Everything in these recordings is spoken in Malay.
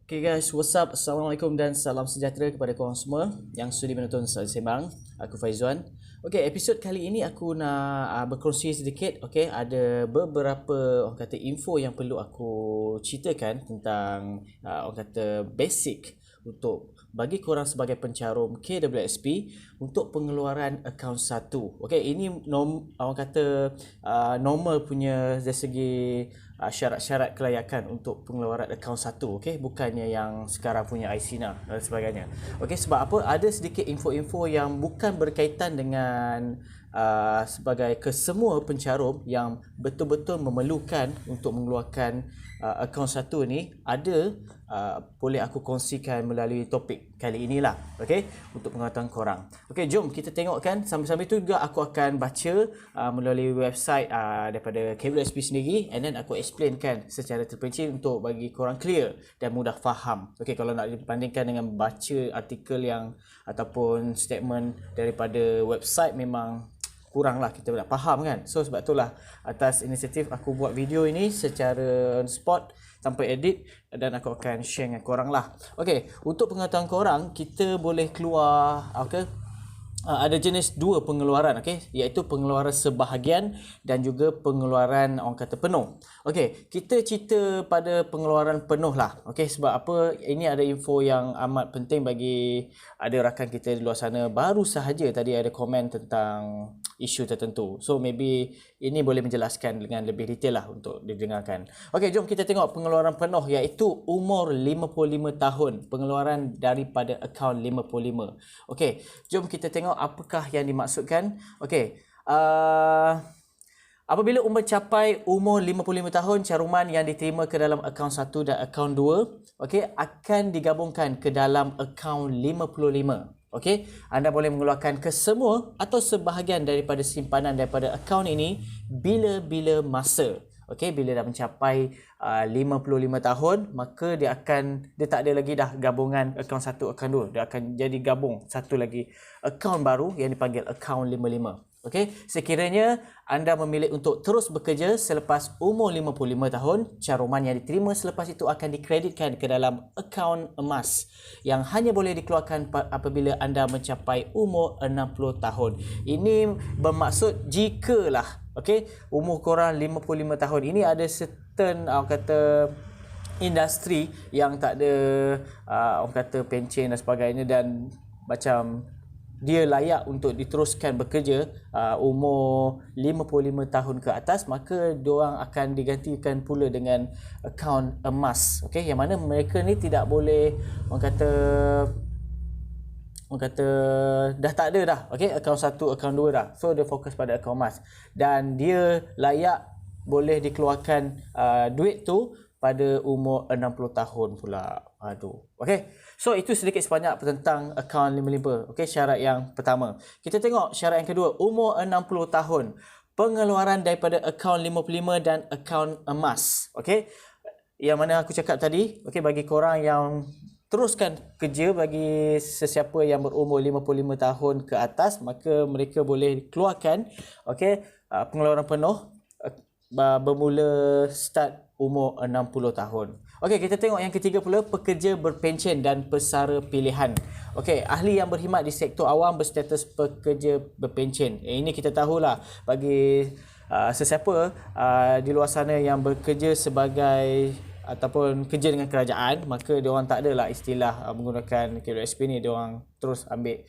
Okay guys, what's up? Assalamualaikum dan salam sejahtera kepada korang semua yang sudi menonton Saja Sembang. Aku Faizuan. Okay, episod kali ini aku nak berkongsi sedikit. Okay, ada beberapa orang kata info yang perlu aku ceritakan tentang orang kata basic untuk bagi korang sebagai pencarum KWSP untuk pengeluaran akaun satu. Okay, ini orang kata normal punya dari segi syarat-syarat kelayakan untuk pengeluaran akaun satu, okey, bukannya yang sekarang punya iSINA dan sebagainya. Okey, sebab apa ada sedikit info-info yang bukan berkaitan dengan sebagai kesemua pencarum yang betul-betul memerlukan untuk mengeluarkan akaun satu ni ada boleh aku kongsikan melalui topik kali inilah, okey, untuk pengetahuan korang. Okey, jom kita tengokkan. Sambil-sambil tu juga aku akan baca melalui website daripada KWSP sendiri, and then aku explainkan secara terperinci untuk bagi korang clear dan mudah faham. Okey, kalau nak dibandingkan dengan baca artikel yang ataupun statement daripada website memang kuranglah kita nak faham kan. So sebab itulah atas inisiatif aku buat video ini secara on spot tanpa edit dan aku akan share dengan korang lah. Okey, untuk pengetahuan korang, kita boleh keluar ada jenis dua pengeluaran, okey, iaitu pengeluaran sebahagian dan juga pengeluaran orang kata penuh. Okey, kita cerita pada pengeluaran penuh lah. Okey, sebab apa? Ini ada info yang amat penting bagi ada rakan kita di luar sana. Baru sahaja tadi ada komen tentang isu tertentu. So maybe ini boleh menjelaskan dengan lebih detail lah untuk didengarkan. Okey, jom kita tengok pengeluaran penuh, iaitu umur 55 tahun, pengeluaran daripada akaun 55. Okey, jom kita tengok apakah yang dimaksudkan. Okey, apabila mencapai umur 55 tahun, caruman yang diterima ke dalam akaun 1 dan akaun 2, okey, akan digabungkan ke dalam akaun 55. Okey, anda boleh mengeluarkan kesemua atau sebahagian daripada simpanan daripada akaun ini bila-bila masa. Okey, bila dah mencapai 55 tahun, maka dia tak ada lagi dah gabungan akaun 1, akaun 2. Dia akan jadi gabung satu lagi akaun baru yang dipanggil akaun 55. Okey, sekiranya anda memilih untuk terus bekerja selepas umur 55 tahun, caruman yang diterima selepas itu akan dikreditkan ke dalam akaun emas yang hanya boleh dikeluarkan apabila anda mencapai umur 60 tahun. Ini bermaksud jikalah, okey, umur korang 55 tahun ini ada certain kata industri yang tak ada orang kata pencen dan sebagainya, dan macam dia layak untuk diteruskan bekerja umur 55 tahun ke atas, maka diorang akan digantikan pula dengan akaun emas. Okey, yang mana mereka ni tidak boleh orang kata dah tak ada dah, okey, akaun 1, akaun 2 dah. So dia fokus pada akaun emas dan dia layak boleh dikeluarkan duit tu pada umur 60 tahun pula. Aduh. Okey. So itu sedikit sebanyak tentang akaun 55. Okey, syarat yang pertama. Kita tengok syarat yang kedua, umur 60 tahun. Pengeluaran daripada akaun 55 dan akaun emas. Okey. Yang mana aku cakap tadi, okey, bagi korang yang teruskan kerja, bagi sesiapa yang berumur 55 tahun ke atas, maka mereka boleh keluarkan okey pengeluaran penuh bermula start umur 60 tahun. Okey, kita tengok yang ketiga pula, pekerja berpencen dan pesara pilihan. Okey, ahli yang berkhidmat di sektor awam berstatus pekerja berpencen. Ini kita tahulah bagi sesiapa di luar sana yang bekerja sebagai ataupun kerja dengan kerajaan, maka diorang tak adalah istilah menggunakan KWSP ni, diorang terus ambil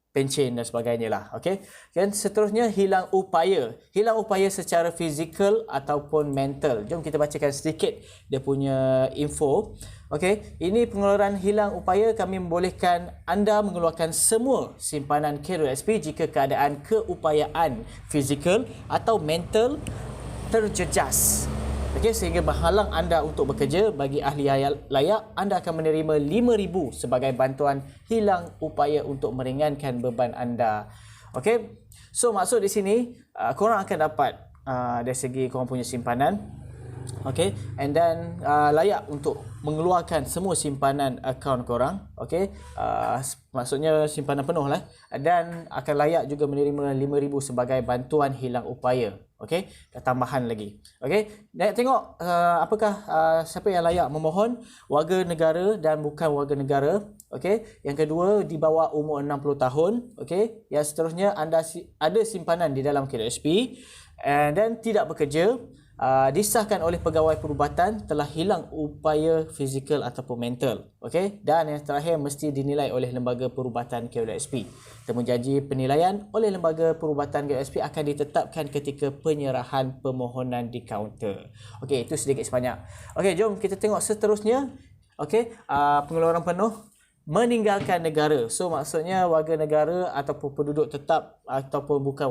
pencen dan sebagainya lah. Okey. Dan seterusnya, hilang upaya. Hilang upaya secara fizikal ataupun mental. Jom kita bacakan sedikit dia punya info. Okey, ini pengeluaran hilang upaya. Kami membolehkan anda mengeluarkan semua simpanan KWSP jika keadaan keupayaan fizikal atau mental terjejas. Okey, sehingga menghalang anda untuk bekerja. Bagi ahli layak, anda akan menerima RM5,000 sebagai bantuan hilang upaya untuk meringankan beban anda. Okey, so maksud di sini korang akan dapat dari segi korang punya simpanan, Okay, and then layak untuk mengeluarkan semua simpanan akaun korang. Okay, maksudnya simpanan penuh lah, dan akan layak juga menerima 5,000 sebagai bantuan hilang upaya. Okay, tambahan lagi. Okay, nak tengok apakah siapa yang layak memohon. Warga negara dan bukan warga negara. Okay, yang kedua di bawah umur 60 tahun. Okay, yang seterusnya anda ada simpanan di dalam KWSP dan tidak bekerja, disahkan oleh pegawai perubatan, telah hilang upaya fizikal ataupun mental. Okey, dan yang terakhir mesti dinilai oleh lembaga perubatan KWSP. Temujanji penilaian oleh lembaga perubatan KWSP akan ditetapkan ketika penyerahan permohonan di kaunter. Okey, itu sedikit sebanyak. Okey, jom kita tengok seterusnya. Okey, pengeluaran penuh meninggalkan negara. So maksudnya warga negara ataupun penduduk tetap ataupun bukan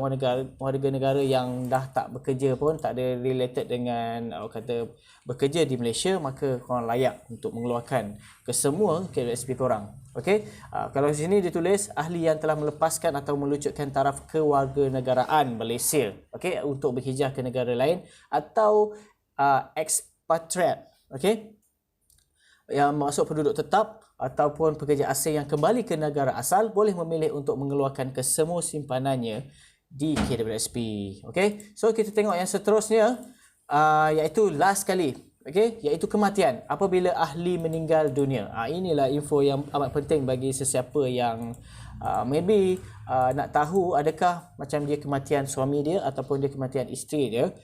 warga negara yang dah tak bekerja pun, tak ada related dengan kata bekerja di Malaysia, maka korang layak untuk mengeluarkan ke semua KWSP korang. Okey, kalau di sini ditulis ahli yang telah melepaskan atau melucutkan taraf kewarganegaraan Malaysia, okey, untuk berhijrah ke negara lain, atau expatriate, okey, yang maksud penduduk tetap ataupun pekerja asing yang kembali ke negara asal boleh memilih untuk mengeluarkan kesemua simpanannya di KWSP. Okey, so kita tengok yang seterusnya, iaitu last kali, okey, iaitu kematian apabila ahli meninggal dunia. Inilah info yang amat penting bagi sesiapa yang maybe nak tahu adakah macam dia kematian suami dia ataupun dia kematian isteri dia,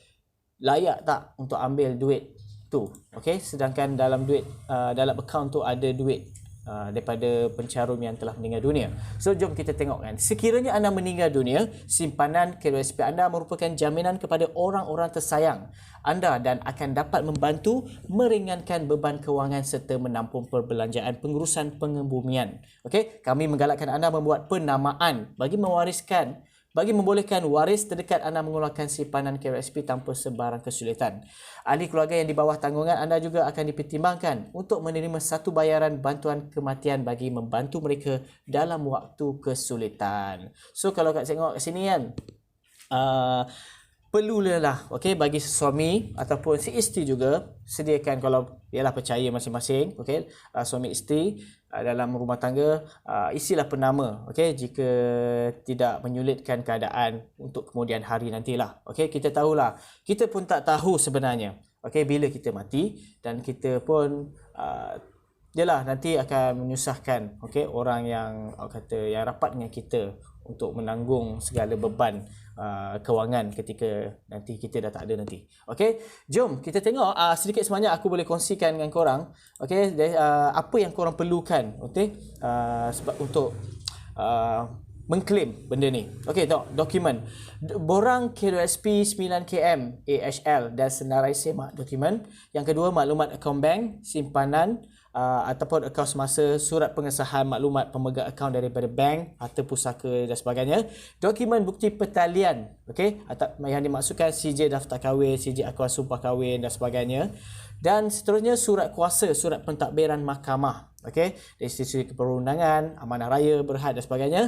layak tak untuk ambil duit tu. Okey, sedangkan dalam duit dalam akaun tu ada duit daripada pencarum yang telah meninggal dunia. So jom kita tengok kan. Sekiranya anda meninggal dunia, simpanan KWSP anda merupakan jaminan kepada orang-orang tersayang anda dan akan dapat membantu meringankan beban kewangan serta menampung perbelanjaan pengurusan pengebumian. Okey, kami menggalakkan anda membuat penamaan bagi membolehkan waris terdekat anda mengeluarkan simpanan KWSP tanpa sebarang kesulitan. Ahli keluarga yang di bawah tanggungan anda juga akan dipertimbangkan untuk menerima satu bayaran bantuan kematian bagi membantu mereka dalam waktu kesulitan. So kalau kat tengok kat sini kan, perlulah okey bagi suami ataupun si isteri juga sediakan, kalau ialah percaya masing-masing, okey, suami isteri dalam rumah tangga, isilah penama, okey, jika tidak menyulitkan keadaan untuk kemudian hari nantilah. Okey, kita tahulah, kita pun tak tahu sebenarnya, okey, bila kita mati, dan kita pun yalah nanti akan menyusahkan, okey, orang yang kata yang rapat dengan kita untuk menanggung segala beban kewangan ketika nanti kita dah tak ada nanti. Okey, jom kita tengok sedikit sebanyak aku boleh kongsikan dengan korang. Okey, apa yang korang perlukan, okey, sebab untuk mengklaim benda ni. Okey, tengok dokumen. Borang KWSP 9km AHL dan senarai semak dokumen. Yang kedua, maklumat akaun bank, simpanan ataupun akaun semasa, surat pengesahan maklumat pemegang akaun daripada bank, harta pusaka dan sebagainya. Dokumen bukti pertalian, okey, yang dimaksudkan CJ daftar kahwin, CJ akaun sumpah kahwin dan sebagainya. Dan seterusnya surat kuasa, surat pentadbiran mahkamah, okey, institusi keperundangan, amanah raya, berhad dan sebagainya.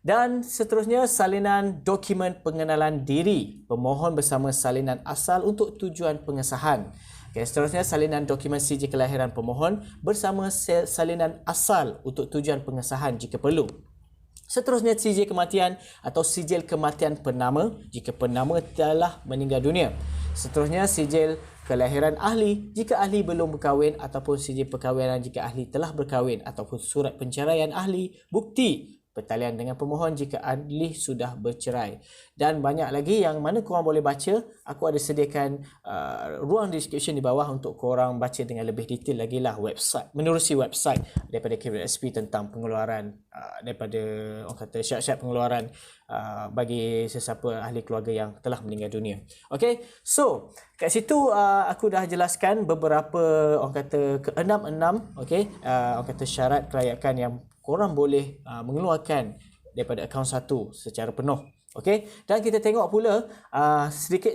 Dan seterusnya salinan dokumen pengenalan diri pemohon bersama salinan asal untuk tujuan pengesahan. Okay, seterusnya salinan dokumen sijil kelahiran pemohon bersama salinan asal untuk tujuan pengesahan jika perlu. Seterusnya sijil kematian atau sijil kematian penama jika penama telah meninggal dunia. Seterusnya sijil kelahiran ahli jika ahli belum berkahwin ataupun sijil perkahwinan jika ahli telah berkahwin ataupun surat penceraian ahli, bukti pertalian dengan pemohon jika ahli sudah bercerai, dan banyak lagi yang mana korang boleh baca. Aku ada sediakan ruang description di bawah untuk korang baca dengan lebih detail lagi lah menerusi website daripada KWSP tentang pengeluaran daripada orang kata syarat-syarat pengeluaran bagi sesiapa ahli keluarga yang telah meninggal dunia. Okay, so kat situ aku dah jelaskan beberapa orang kata keenam-enam, okay, orang kata syarat kelayakan yang korang boleh mengeluarkan daripada akaun satu secara penuh. Okey, dan kita tengok pula sedikit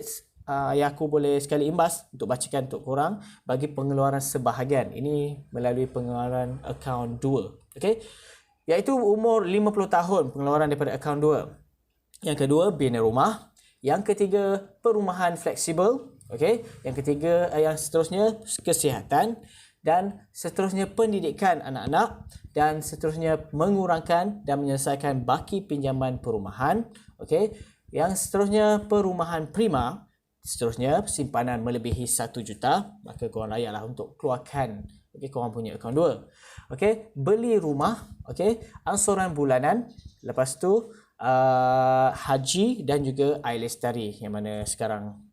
yang aku boleh sekali imbas untuk bacakan untuk korang bagi pengeluaran sebahagian. Ini melalui pengeluaran akaun 2. Okey, iaitu umur 50 tahun pengeluaran daripada akaun 2. Yang kedua, bina rumah. Yang ketiga, perumahan fleksibel. Okey, yang ketiga, yang seterusnya kesihatan, dan seterusnya pendidikan anak-anak, dan seterusnya mengurangkan dan menyelesaikan baki pinjaman perumahan. Okey, yang seterusnya perumahan prima, seterusnya simpanan melebihi 1 juta, maka korang layaklah untuk keluarkan, okey, korang punya akaun 2. Okey, beli rumah, okey, angsuran bulanan, lepas tu haji dan juga air lestari yang mana sekarang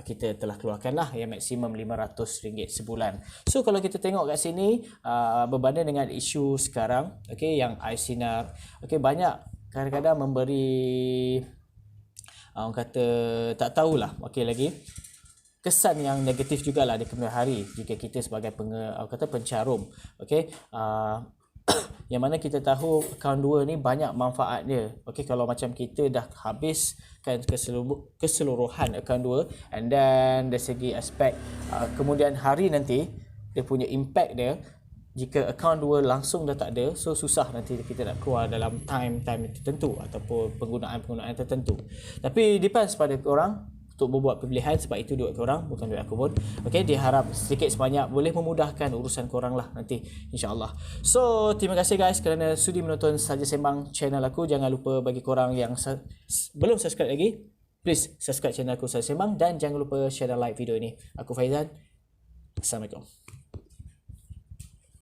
kita telah keluarkan lah yang maksimum RM500 sebulan. So kalau kita tengok kat sini berbanding dengan isu sekarang, okey, yang air sinar, okey, banyak kadang-kadang memberi orang kata tak tahulah, okey, lagi kesan yang negatif jugalah di kemudian hari jika kita sebagai pencarum, okey, yang mana kita tahu akaun 2 ni banyak manfaat dia. Okey, kalau macam kita dah habiskan keseluruhan akaun 2, and then dari segi aspek kemudian hari nanti dia punya impact dia, jika akaun 2 langsung dah tak ada, so susah nanti kita nak keluar dalam time tertentu ataupun penggunaan tertentu. Tapi depends pada korang untuk membuat pilihan, sebab itu duit korang, bukan duit aku pun. Okey, diharap sedikit sebanyak boleh memudahkan urusan korang lah nanti, insyaAllah. So, terima kasih guys kerana sudi menonton Saja Sembang channel aku. Jangan lupa bagi korang yang belum subscribe lagi, please subscribe channel aku Saja Sembang, dan jangan lupa share dan like video ini. Aku Faizan. Assalamualaikum.